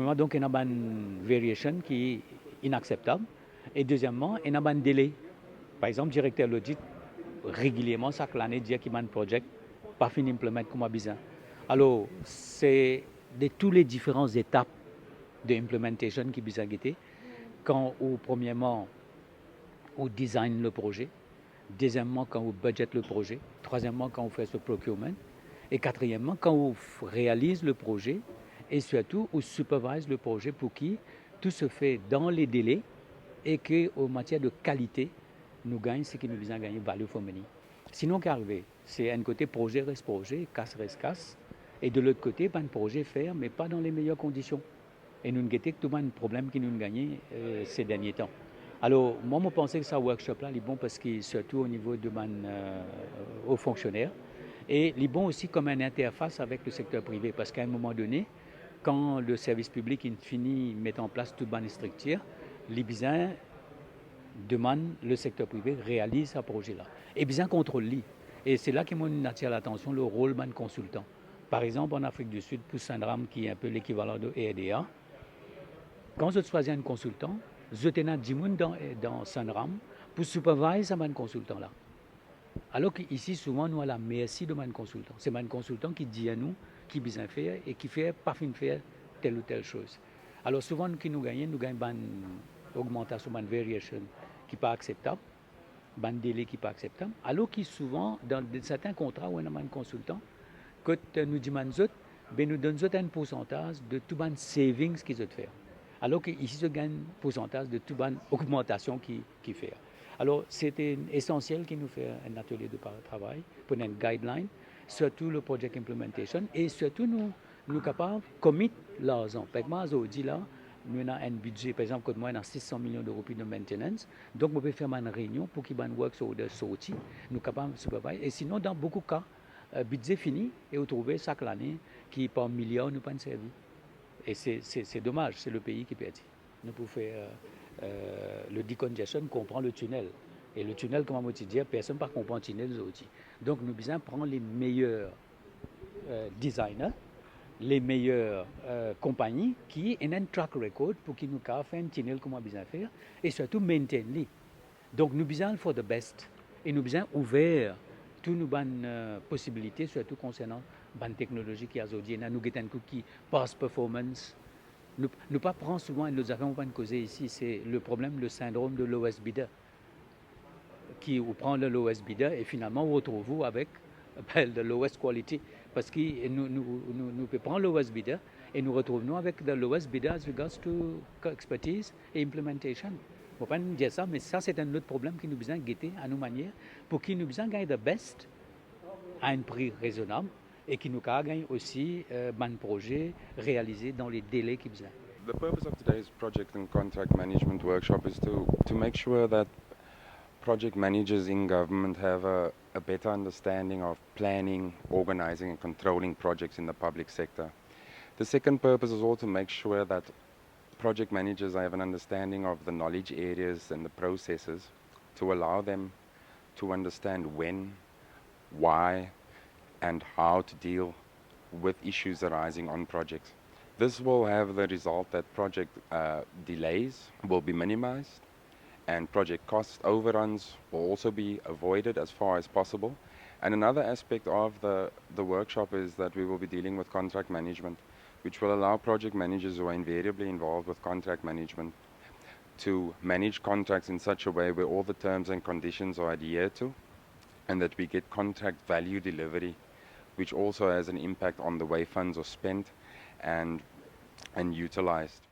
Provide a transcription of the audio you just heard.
Premièrement, donc, il y a une variation qui est inacceptable. Et deuxièmement, il y a un délai. Par exemple, le directeur de l'audit, régulièrement, chaque année, dit qu'il y a un projet pas fini d'implémenter comme besoin. Alors, c'est de toutes les différentes étapes de implementation qui besoin guetter. Quand, premièrement, on design le projet. Deuxièmement, quand on budget le projet. Troisièmement, quand on fait ce procurement. Et quatrièmement, quand on réalise le projet. Et surtout, on supervise le projet pour que tout se fait dans les délais et qu'en matière de qualité, nous gagnons ce qui nous besoin gagner value for money. Sinon, qu'arrive, c'est un côté projet reste projet, casse reste casse. Et de l'autre côté, pas un projet faire, mais pas dans les meilleures conditions. Et nous avons que tout un problème qui nous a gagné ces derniers temps. Alors, moi, je pense que ce workshop-là est bon parce que surtout au niveau de aux fonctionnaires. Et il est bon aussi comme une interface avec le secteur privé. Parce qu'à un moment donné, quand le service public finit de mettre en place toute bonne structure, les besoins demande le secteur privé réalise ce projet-là. Et bien contrôle-le. Et c'est là que moi attire l'attention, le rôle d'un consultant. Par exemple, en Afrique du Sud, pour Sandram, qui est un peu l'équivalent de ERDA, quand je choisis un consultant, je tenais 10 personnes dans Sandram pour superviser ce consultant-là. Alors qu'ici, souvent, nous avons la merci de mon consultant. C'est mon consultant qui dit à nous qui besoin faire et qui fait pas fin faire telle ou telle chose. Alors souvent, nous gagnons une augmentation, une variation qui n'est pas acceptable, un délai qui n'est pas acceptable. Alors que souvent, dans certains contrats où on a un consultant, quand nous demandons, nous donnons un pourcentage de tout le savings qu'ils ont fait. Alors qu'ici, je gagne un pourcentage de toute augmentation qu'il fait. Alors, c'était essentiel qu'il nous fait un atelier de travail pour une guideline, surtout le project implementation, et surtout nous sommes capables de commit l'argent. Parce que moi, je dis là, nous avons un budget, par exemple, moi, on a 600 millions d'euros de maintenance, donc on peut faire une réunion pour qu'il y ait un work sur de sortie, nous sommes capables de superviser. Et sinon, dans beaucoup de cas, le budget fini, et vous trouvez chaque année qui, par millions, nous pas servi. Et c'est dommage, c'est le pays qui perd. Nous pouvons faire le decongestion, comprend le tunnel. Et le tunnel, comme on dit, personne ne comprend le tunnel. Donc nous devons prendre les meilleurs designers, les meilleures compagnies qui ont un track record pour qu'ils nous fassent un tunnel comme on a besoin de faire et surtout maintenir. Donc nous devons faire the best et nous devons ouvrir toutes nos possibilités, surtout concernant la technologie qui est aujourd'hui. Nous avons un coup qui passe performance. Nous pas prendre souvent, nous avons pas causé ici, c'est le problème, le syndrome de l'OS bidder. Qui vous prend le lowest bidder et finalement vous retrouvez avec le lowest quality. Parce que nous pouvons prendre le lowest bidder et nous retrouvons avec le lowest bidder as regards to expertise et implementation. Je ne peux pas dire ça, mais ça c'est un autre problème qui nous besoin de guetter à nos manières pour qu'il nous besoin de gagner the best à un prix raisonnable et qui nous gagne aussi un projet réalisé dans les délais qu'il besoin. The purpose of today's project and contract management workshop is to make sure that project managers in government have a better understanding of planning, organizing and controlling projects in the public sector. The second purpose is also to make sure that project managers have an understanding of the knowledge areas and the processes to allow them to understand when, why and how to deal with issues arising on projects. This will have the result that project delays will be minimized and project cost overruns will also be avoided as far as possible. And another aspect of the workshop is that we will be dealing with contract management, which will allow project managers who are invariably involved with contract management to manage contracts in such a way where all the terms and conditions are adhered to and that we get contract value delivery, which also has an impact on the way funds are spent and utilized.